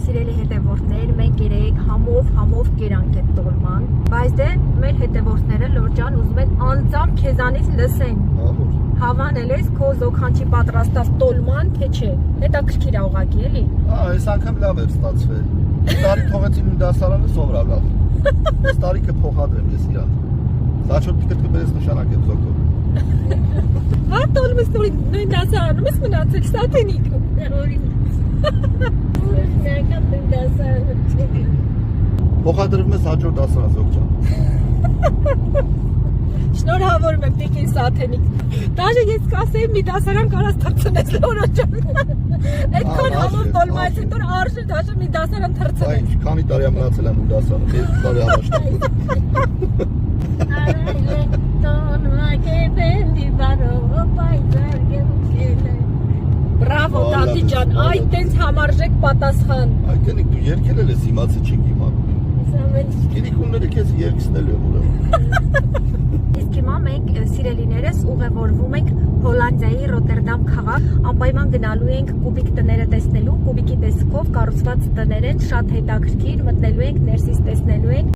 Սիրելի հետևորդներ, մենք երեք համով կերանք այդ տոլման, բայց դե մեր հետևորդները լորջան ուզում են անձամբ քեզանից լսեն։ Հավանել ես քո զոքանչի պատրաստած տոլման, թե չէ։ Հետաքրքիր է ուղղակի, էլի։ Այս անգամ լավ էր ստացվել։ Տարի թողեցին ու դասարանը սովրա լավ։ Այս տարիքը փոխադրեմ ես իրան։ Զաչոտ կտրկբերես նշանակ եմ զոքով։ Հա տոլմս նույն դասարանում ես մնացել Սաթենիկ։ Փոխադրվում ես հաջորդ դասարան զոք ջան։ Շնորհավորում եմ Տիկին Սաթենիկ։ Դաժե ես կասեի մի դասարան կարաս թռցնես լորոջան։ Այդքան համով տոլմայից հետո արժե դաժե մի դասարան թռցնես։ Այն քանի տարի եմ մնացել եմ ու դասարանում, 2 տարի առաջ։ Բրավո տատի ջան, այ տենց համարժեք պատասխան։ Այդ կնիկ դու երկել ես իմացի չենք իմանում։ Գիրիկունները քեզ երկցնելու եմ ուրեմն։ Իսկ հիմա մենք սիրելիներս ուղևորվում ենք Հոլանդիայի Ռոտերդամ քաղաք, անպայման գնալու ենք կուբիկ տները տեսնելու, կուբիկի տեսքով կառուցված տներ են, շատ հետաքրքիր, մտնելու ենք, ներսից տեսնելու ենք։